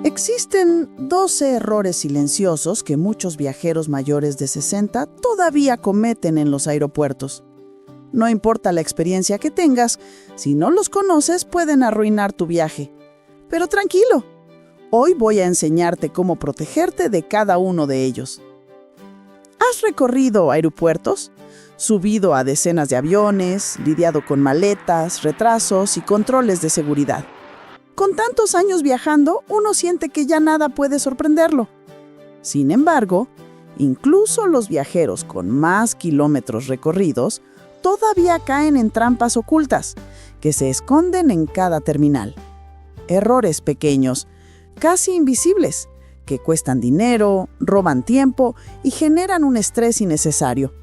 Existen 12 errores silenciosos que muchos viajeros mayores de 60 todavía cometen en los aeropuertos. No importa la experiencia que tengas, si no los conoces pueden arruinar tu viaje. Pero tranquilo, hoy voy a enseñarte cómo protegerte de cada uno de ellos. ¿Has recorrido aeropuertos? Subido a decenas de aviones, lidiado con maletas, retrasos y controles de seguridad. Con tantos años viajando, uno siente que ya nada puede sorprenderlo. Sin embargo, incluso los viajeros con más kilómetros recorridos todavía caen en trampas ocultas que se esconden en cada terminal. Errores pequeños, casi invisibles, que cuestan dinero, roban tiempo y generan un estrés innecesario,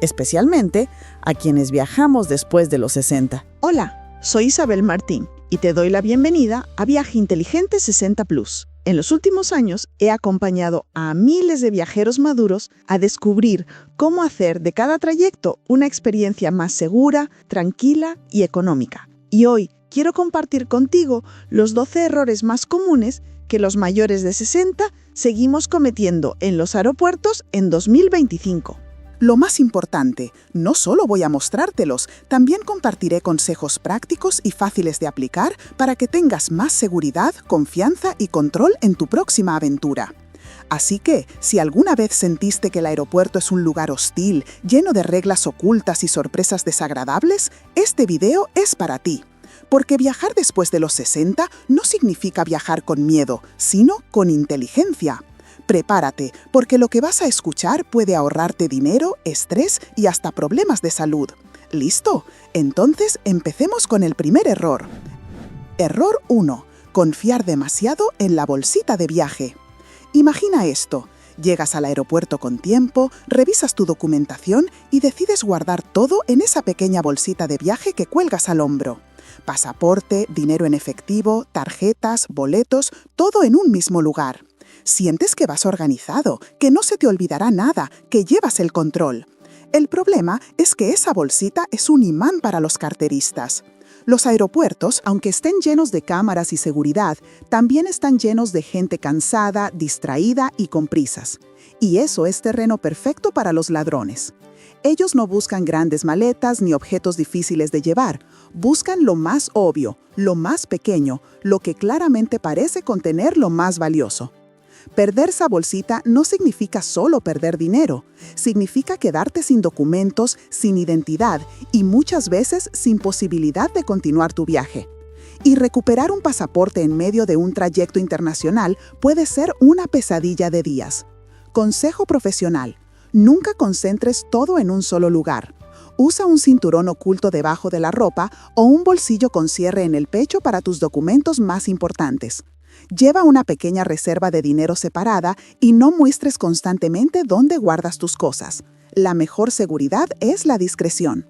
especialmente a quienes viajamos después de los 60. Hola, soy Isabel Martín y te doy la bienvenida a Viaje Inteligente 60 Plus. En los últimos años he acompañado a miles de viajeros maduros a descubrir cómo hacer de cada trayecto una experiencia más segura, tranquila y económica. Y hoy quiero compartir contigo los 12 errores más comunes que los mayores de 60 seguimos cometiendo en los aeropuertos en 2025. Lo más importante, no solo voy a mostrártelos, también compartiré consejos prácticos y fáciles de aplicar para que tengas más seguridad, confianza y control en tu próxima aventura. Así que, si alguna vez sentiste que el aeropuerto es un lugar hostil, lleno de reglas ocultas y sorpresas desagradables, este video es para ti. Porque viajar después de los 60 no significa viajar con miedo, sino con inteligencia. Prepárate, porque lo que vas a escuchar puede ahorrarte dinero, estrés y hasta problemas de salud. ¿Listo? Entonces empecemos con el primer error. Error 1. Confiar demasiado en la bolsita de viaje. Imagina esto. Llegas al aeropuerto con tiempo, revisas tu documentación y decides guardar todo en esa pequeña bolsita de viaje que cuelgas al hombro. Pasaporte, dinero en efectivo, tarjetas, boletos, todo en un mismo lugar. Sientes que vas organizado, que no se te olvidará nada, que llevas el control. El problema es que esa bolsita es un imán para los carteristas. Los aeropuertos, aunque estén llenos de cámaras y seguridad, también están llenos de gente cansada, distraída y con prisas. Y eso es terreno perfecto para los ladrones. Ellos no buscan grandes maletas ni objetos difíciles de llevar. Buscan lo más obvio, lo más pequeño, lo que claramente parece contener lo más valioso. Perder esa bolsita no significa solo perder dinero. Significa quedarte sin documentos, sin identidad y muchas veces sin posibilidad de continuar tu viaje. Y recuperar un pasaporte en medio de un trayecto internacional puede ser una pesadilla de días. Consejo profesional: nunca concentres todo en un solo lugar. Usa un cinturón oculto debajo de la ropa o un bolsillo con cierre en el pecho para tus documentos más importantes. Lleva una pequeña reserva de dinero separada y no muestres constantemente dónde guardas tus cosas. La mejor seguridad es la discreción.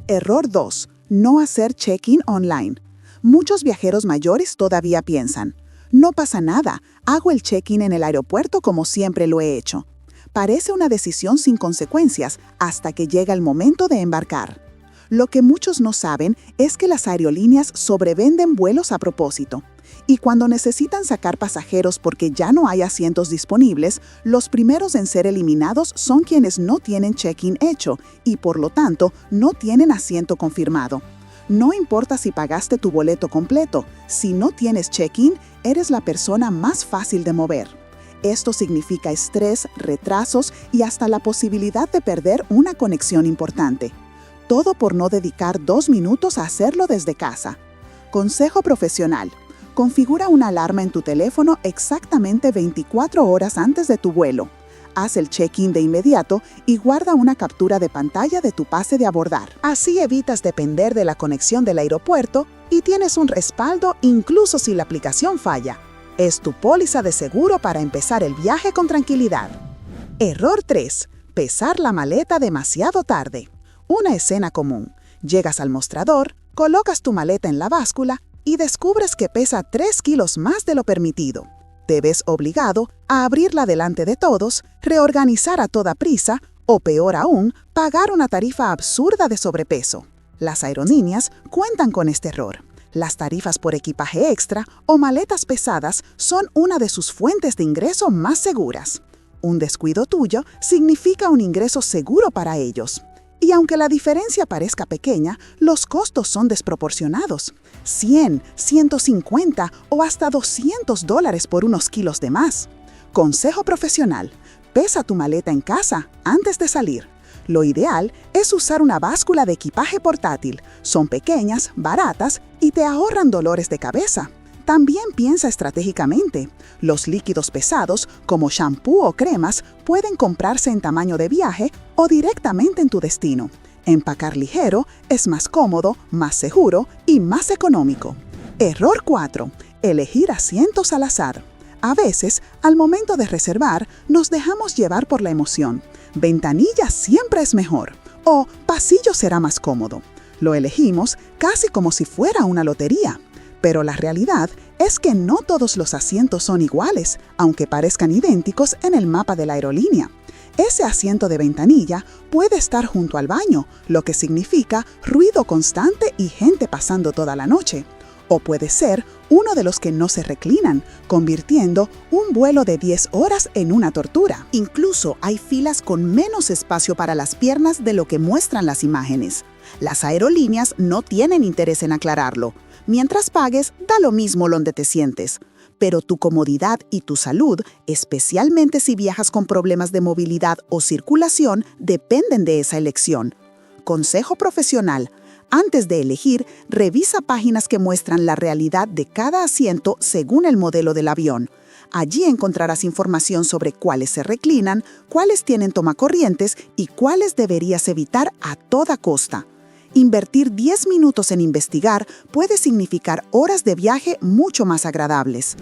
Error 2. No hacer check-in online. Muchos viajeros mayores todavía piensan: no pasa nada, hago el check-in en el aeropuerto como siempre lo he hecho. Parece una decisión sin consecuencias hasta que llega el momento de embarcar. Lo que muchos no saben es que las aerolíneas sobrevenden vuelos a propósito. Y cuando necesitan sacar pasajeros porque ya no hay asientos disponibles, los primeros en ser eliminados son quienes no tienen check-in hecho y por lo tanto no tienen asiento confirmado. No importa si pagaste tu boleto completo, si no tienes check-in, eres la persona más fácil de mover. Esto significa estrés, retrasos y hasta la posibilidad de perder una conexión importante. Todo por no dedicar 2 minutos a hacerlo desde casa. Consejo profesional: configura una alarma en tu teléfono exactamente 24 horas antes de tu vuelo. Haz el check-in de inmediato y guarda una captura de pantalla de tu pase de abordar. Así evitas depender de la conexión del aeropuerto y tienes un respaldo incluso si la aplicación falla. Es tu póliza de seguro para empezar el viaje con tranquilidad. Error 3. Pesar la maleta demasiado tarde. Una escena común. Llegas al mostrador, colocas tu maleta en la báscula y descubres que pesa 3 kilos más de lo permitido. Te ves obligado a abrirla delante de todos, reorganizar a toda prisa o, peor aún, pagar una tarifa absurda de sobrepeso. Las aerolíneas cuentan con este error. Las tarifas por equipaje extra o maletas pesadas son una de sus fuentes de ingreso más seguras. Un descuido tuyo significa un ingreso seguro para ellos. Y aunque la diferencia parezca pequeña, los costos son desproporcionados. 100, 150 o hasta $200 por unos kilos de más. Consejo profesional: pesa tu maleta en casa antes de salir. Lo ideal es usar una báscula de equipaje portátil. Son pequeñas, baratas y te ahorran dolores de cabeza. También piensa estratégicamente. Los líquidos pesados, como shampoo o cremas, pueden comprarse en tamaño de viaje o directamente en tu destino. Empacar ligero es más cómodo, más seguro y más económico. Error 4. Elegir asientos al azar. A veces, al momento de reservar, nos dejamos llevar por la emoción. Ventanilla siempre es mejor, o pasillo será más cómodo. Lo elegimos casi como si fuera una lotería. Pero la realidad es que no todos los asientos son iguales, aunque parezcan idénticos en el mapa de la aerolínea. Ese asiento de ventanilla puede estar junto al baño, lo que significa ruido constante y gente pasando toda la noche. O puede ser uno de los que no se reclinan, convirtiendo un vuelo de 10 horas en una tortura. Incluso hay filas con menos espacio para las piernas de lo que muestran las imágenes. Las aerolíneas no tienen interés en aclararlo. Mientras pagues, da lo mismo donde te sientes. Pero tu comodidad y tu salud, especialmente si viajas con problemas de movilidad o circulación, dependen de esa elección. Consejo profesional: antes de elegir, revisa páginas que muestran la realidad de cada asiento según el modelo del avión. Allí encontrarás información sobre cuáles se reclinan, cuáles tienen tomacorrientes y cuáles deberías evitar a toda costa. Invertir 10 minutos en investigar puede significar horas de viaje mucho más agradables.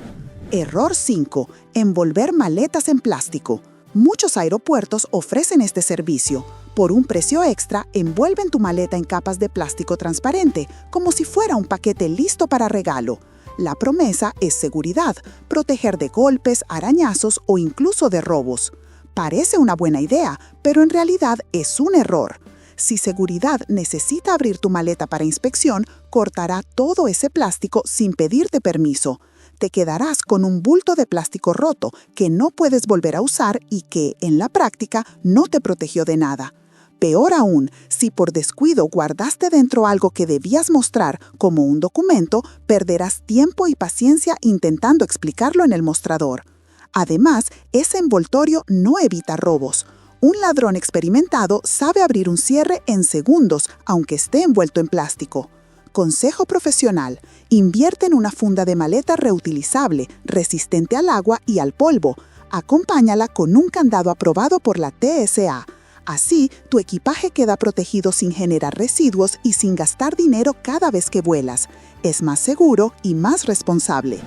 Error 5. Envolver maletas en plástico. Muchos aeropuertos ofrecen este servicio. Por un precio extra, envuelven tu maleta en capas de plástico transparente, como si fuera un paquete listo para regalo. La promesa es seguridad, proteger de golpes, arañazos o incluso de robos. Parece una buena idea, pero en realidad es un error. Si seguridad necesita abrir tu maleta para inspección, cortará todo ese plástico sin pedirte permiso. Te quedarás con un bulto de plástico roto que no puedes volver a usar y que, en la práctica, no te protegió de nada. Peor aún, si por descuido guardaste dentro algo que debías mostrar como un documento, perderás tiempo y paciencia intentando explicarlo en el mostrador. Además, ese envoltorio no evita robos. Un ladrón experimentado sabe abrir un cierre en segundos, aunque esté envuelto en plástico. Consejo profesional: invierte en una funda de maleta reutilizable, resistente al agua y al polvo. Acompáñala con un candado aprobado por la TSA. Así, tu equipaje queda protegido sin generar residuos y sin gastar dinero cada vez que vuelas. Es más seguro y más responsable.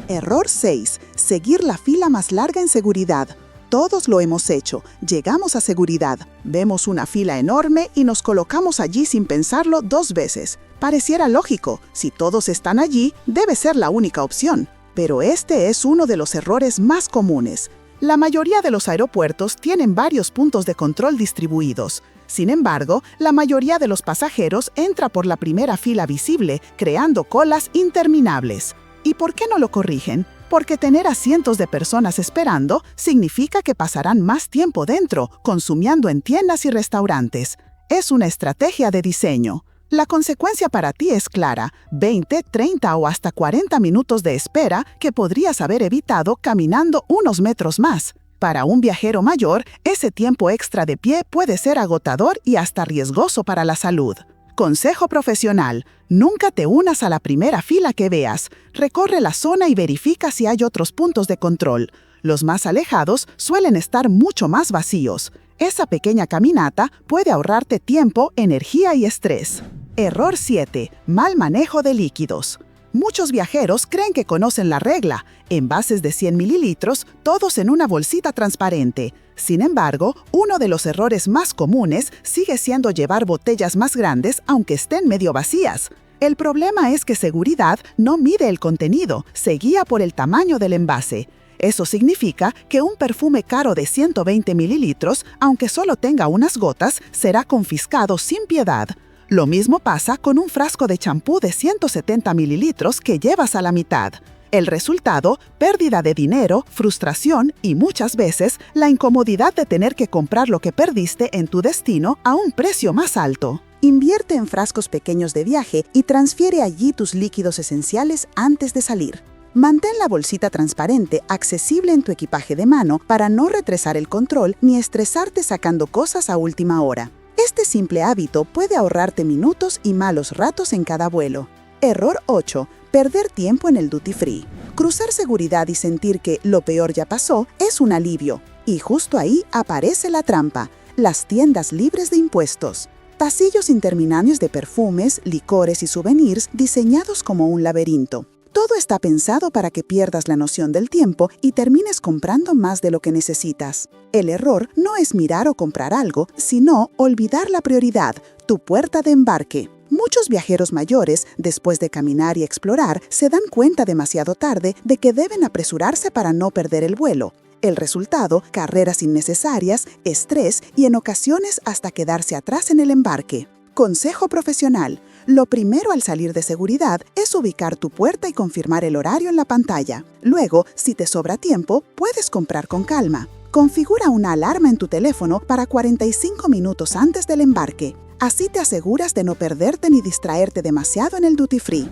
Error 6. Seguir la fila más larga en seguridad. Todos lo hemos hecho. Llegamos a seguridad, vemos una fila enorme y nos colocamos allí sin pensarlo 2 veces. Pareciera lógico, si todos están allí, debe ser la única opción. Pero este es uno de los errores más comunes. La mayoría de los aeropuertos tienen varios puntos de control distribuidos. Sin embargo, la mayoría de los pasajeros entra por la primera fila visible, creando colas interminables. ¿Y por qué no lo corrigen? Porque tener a cientos de personas esperando significa que pasarán más tiempo dentro, consumiendo en tiendas y restaurantes. Es una estrategia de diseño. La consecuencia para ti es clara: 20, 30 o hasta 40 minutos de espera que podrías haber evitado caminando unos metros más. Para un viajero mayor, ese tiempo extra de pie puede ser agotador y hasta riesgoso para la salud. Consejo profesional: nunca te unas a la primera fila que veas. Recorre la zona y verifica si hay otros puntos de control. Los más alejados suelen estar mucho más vacíos. Esa pequeña caminata puede ahorrarte tiempo, energía y estrés. Error 7. Mal manejo de líquidos. Muchos viajeros creen que conocen la regla: envases de 100 mililitros, todos en una bolsita transparente. Sin embargo, uno de los errores más comunes sigue siendo llevar botellas más grandes aunque estén medio vacías. El problema es que seguridad no mide el contenido, se guía por el tamaño del envase. Eso significa que un perfume caro de 120 mililitros, aunque solo tenga unas gotas, será confiscado sin piedad. Lo mismo pasa con un frasco de champú de 170 mililitros que llevas a la mitad. El resultado, pérdida de dinero, frustración y muchas veces la incomodidad de tener que comprar lo que perdiste en tu destino a un precio más alto. Invierte en frascos pequeños de viaje y transfiere allí tus líquidos esenciales antes de salir. Mantén la bolsita transparente accesible en tu equipaje de mano para no retrasar el control ni estresarte sacando cosas a última hora. Este simple hábito puede ahorrarte minutos y malos ratos en cada vuelo. Error 8. Perder tiempo en el duty free. Cruzar seguridad y sentir que lo peor ya pasó es un alivio. Y justo ahí aparece la trampa, las tiendas libres de impuestos. Pasillos interminables de perfumes, licores y souvenirs diseñados como un laberinto. Todo está pensado para que pierdas la noción del tiempo y termines comprando más de lo que necesitas. El error no es mirar o comprar algo, sino olvidar la prioridad, tu puerta de embarque. Muchos viajeros mayores, después de caminar y explorar, se dan cuenta demasiado tarde de que deben apresurarse para no perder el vuelo. El resultado, carreras innecesarias, estrés y en ocasiones hasta quedarse atrás en el embarque. Consejo profesional. Lo primero al salir de seguridad es ubicar tu puerta y confirmar el horario en la pantalla. Luego, si te sobra tiempo, puedes comprar con calma. Configura una alarma en tu teléfono para 45 minutos antes del embarque. Así te aseguras de no perderte ni distraerte demasiado en el duty free.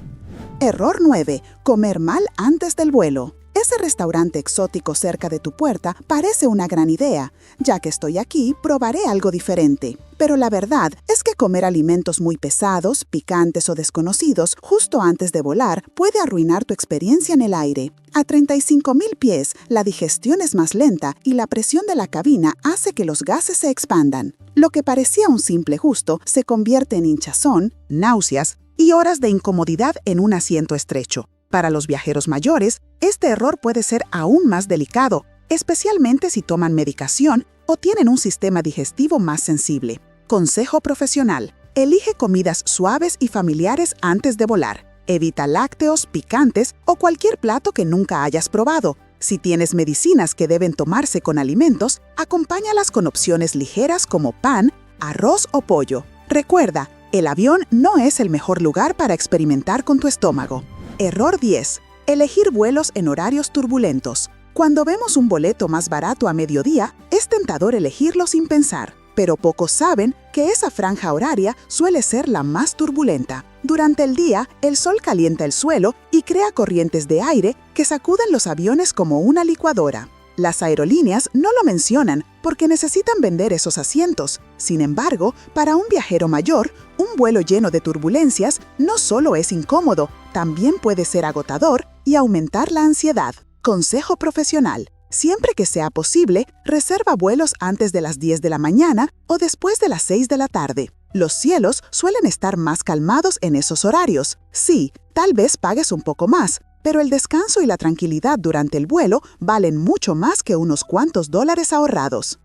Error 9. Comer mal antes del vuelo. Ese restaurante exótico cerca de tu puerta parece una gran idea. Ya que estoy aquí, probaré algo diferente. Pero la verdad es que comer alimentos muy pesados, picantes o desconocidos justo antes de volar puede arruinar tu experiencia en el aire. A 35,000 pies, la digestión es más lenta y la presión de la cabina hace que los gases se expandan. Lo que parecía un simple gusto se convierte en hinchazón, náuseas y horas de incomodidad en un asiento estrecho. Para los viajeros mayores, este error puede ser aún más delicado, especialmente si toman medicación o tienen un sistema digestivo más sensible. Consejo profesional. Elige comidas suaves y familiares antes de volar. Evita lácteos, picantes o cualquier plato que nunca hayas probado. Si tienes medicinas que deben tomarse con alimentos, acompáñalas con opciones ligeras como pan, arroz o pollo. Recuerda, el avión no es el mejor lugar para experimentar con tu estómago. Error 10. Elegir vuelos en horarios turbulentos. Cuando vemos un boleto más barato a mediodía, es tentador elegirlo sin pensar, pero pocos saben que esa franja horaria suele ser la más turbulenta. Durante el día, el sol calienta el suelo y crea corrientes de aire que sacuden los aviones como una licuadora. Las aerolíneas no lo mencionan porque necesitan vender esos asientos. Sin embargo, para un viajero mayor, un vuelo lleno de turbulencias no solo es incómodo, también puede ser agotador y aumentar la ansiedad. Consejo profesional. Siempre que sea posible, reserva vuelos antes de las 10 de la mañana o después de las 6 de la tarde. Los cielos suelen estar más calmados en esos horarios. Sí, tal vez pagues un poco más, pero el descanso y la tranquilidad durante el vuelo valen mucho más que unos cuantos dólares ahorrados.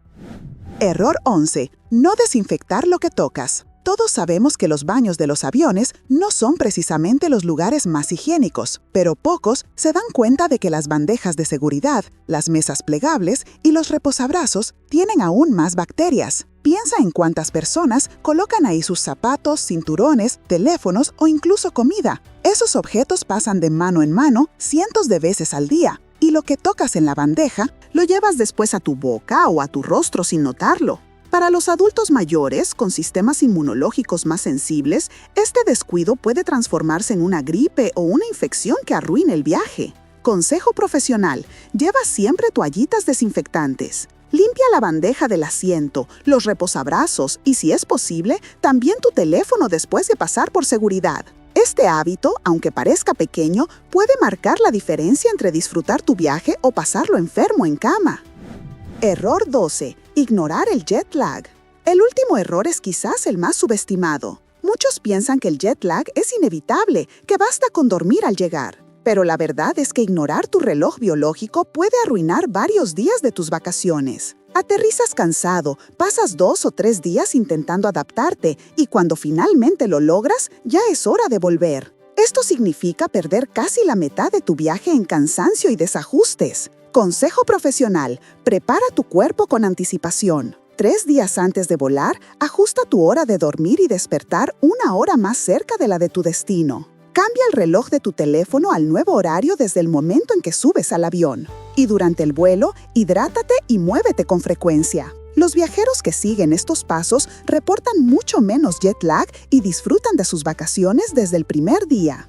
Error 11. No desinfectar lo que tocas. Todos sabemos que los baños de los aviones no son precisamente los lugares más higiénicos, pero pocos se dan cuenta de que las bandejas de seguridad, las mesas plegables y los reposabrazos tienen aún más bacterias. Piensa en cuántas personas colocan ahí sus zapatos, cinturones, teléfonos o incluso comida. Esos objetos pasan de mano en mano cientos de veces al día, y lo que tocas en la bandeja lo llevas después a tu boca o a tu rostro sin notarlo. Para los adultos mayores, con sistemas inmunológicos más sensibles, este descuido puede transformarse en una gripe o una infección que arruine el viaje. Consejo profesional: lleva siempre toallitas desinfectantes. Limpia la bandeja del asiento, los reposabrazos y, si es posible, también tu teléfono después de pasar por seguridad. Este hábito, aunque parezca pequeño, puede marcar la diferencia entre disfrutar tu viaje o pasarlo enfermo en cama. Error 12. Ignorar el jet lag. El último error es quizás el más subestimado. Muchos piensan que el jet lag es inevitable, que basta con dormir al llegar. Pero la verdad es que ignorar tu reloj biológico puede arruinar varios días de tus vacaciones. Aterrizas cansado, pasas 2 o 3 días intentando adaptarte y cuando finalmente lo logras, ya es hora de volver. Esto significa perder casi la mitad de tu viaje en cansancio y desajustes. Consejo profesional: prepara tu cuerpo con anticipación. 3 días antes de volar, ajusta tu hora de dormir y despertar 1 hora más cerca de la de tu destino. Cambia el reloj de tu teléfono al nuevo horario desde el momento en que subes al avión. Y durante el vuelo, hidrátate y muévete con frecuencia. Los viajeros que siguen estos pasos reportan mucho menos jet lag y disfrutan de sus vacaciones desde el primer día.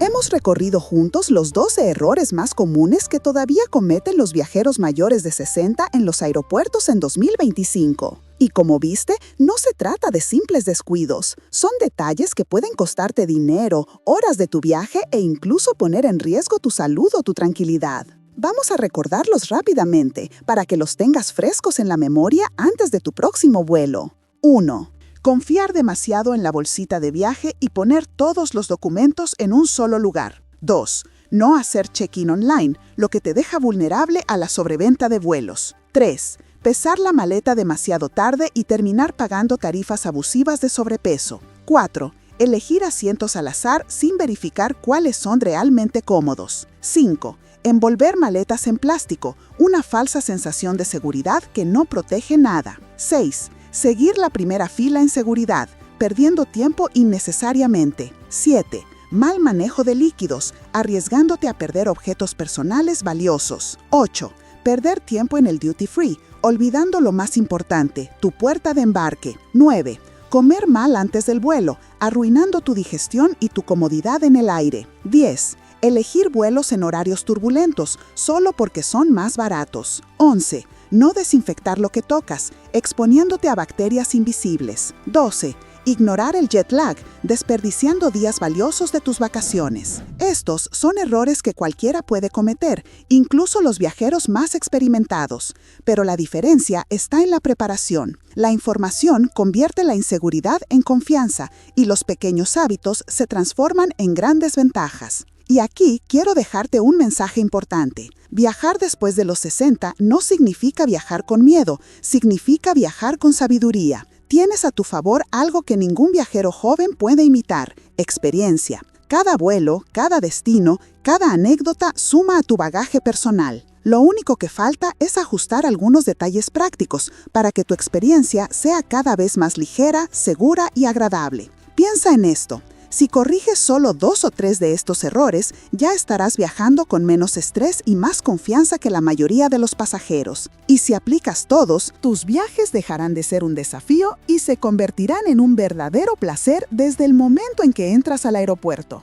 Hemos recorrido juntos los 12 errores más comunes que todavía cometen los viajeros mayores de 60 en los aeropuertos en 2025. Y como viste, no se trata de simples descuidos. Son detalles que pueden costarte dinero, horas de tu viaje e incluso poner en riesgo tu salud o tu tranquilidad. Vamos a recordarlos rápidamente para que los tengas frescos en la memoria antes de tu próximo vuelo. 1. Confiar demasiado en la bolsita de viaje y poner todos los documentos en un solo lugar. 2. No hacer check-in online, lo que te deja vulnerable a la sobreventa de vuelos. 3. Pesar la maleta demasiado tarde y terminar pagando tarifas abusivas de sobrepeso. 4. Elegir asientos al azar sin verificar cuáles son realmente cómodos. 5. Envolver maletas en plástico, una falsa sensación de seguridad que no protege nada. 6. Seguir la primera fila en seguridad, perdiendo tiempo innecesariamente. 7. Mal manejo de líquidos, arriesgándote a perder objetos personales valiosos. 8. Perder tiempo en el duty free, olvidando lo más importante, tu puerta de embarque. 9. Comer mal antes del vuelo, arruinando tu digestión y tu comodidad en el aire. 10. Elegir vuelos en horarios turbulentos, solo porque son más baratos. 11. No desinfectar lo que tocas, exponiéndote a bacterias invisibles. 12. Ignorar el jet lag, desperdiciando días valiosos de tus vacaciones. Estos son errores que cualquiera puede cometer, incluso los viajeros más experimentados. Pero la diferencia está en la preparación. La información convierte la inseguridad en confianza y los pequeños hábitos se transforman en grandes ventajas. Y aquí quiero dejarte un mensaje importante. Viajar después de los 60 no significa viajar con miedo, significa viajar con sabiduría. Tienes a tu favor algo que ningún viajero joven puede imitar: experiencia. Cada vuelo, cada destino, cada anécdota suma a tu bagaje personal. Lo único que falta es ajustar algunos detalles prácticos para que tu experiencia sea cada vez más ligera, segura y agradable. Piensa en esto. Si corriges solo 2 o 3 de estos errores, ya estarás viajando con menos estrés y más confianza que la mayoría de los pasajeros. Y si aplicas todos, tus viajes dejarán de ser un desafío y se convertirán en un verdadero placer desde el momento en que entras al aeropuerto.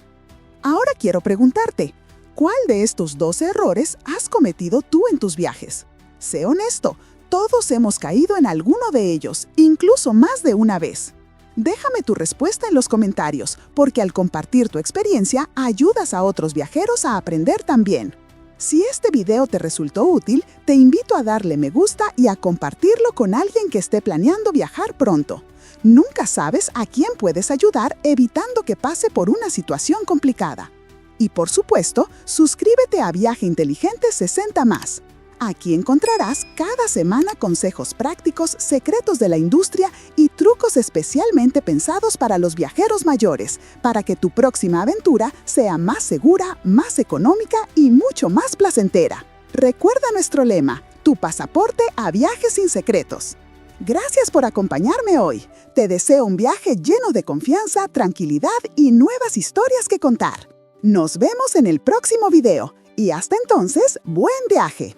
Ahora quiero preguntarte, ¿cuál de estos 12 errores has cometido tú en tus viajes? Sé honesto, todos hemos caído en alguno de ellos, incluso más de una vez. Déjame tu respuesta en los comentarios, porque al compartir tu experiencia, ayudas a otros viajeros a aprender también. Si este video te resultó útil, te invito a darle me gusta y a compartirlo con alguien que esté planeando viajar pronto. Nunca sabes a quién puedes ayudar evitando que pase por una situación complicada. Y por supuesto, suscríbete a Viaje Inteligente 60+. Aquí encontrarás cada semana consejos prácticos, secretos de la industria y trucos especialmente pensados para los viajeros mayores, para que tu próxima aventura sea más segura, más económica y mucho más placentera. Recuerda nuestro lema: tu pasaporte a viajes sin secretos. Gracias por acompañarme hoy. Te deseo un viaje lleno de confianza, tranquilidad y nuevas historias que contar. Nos vemos en el próximo video. Y hasta entonces, ¡buen viaje!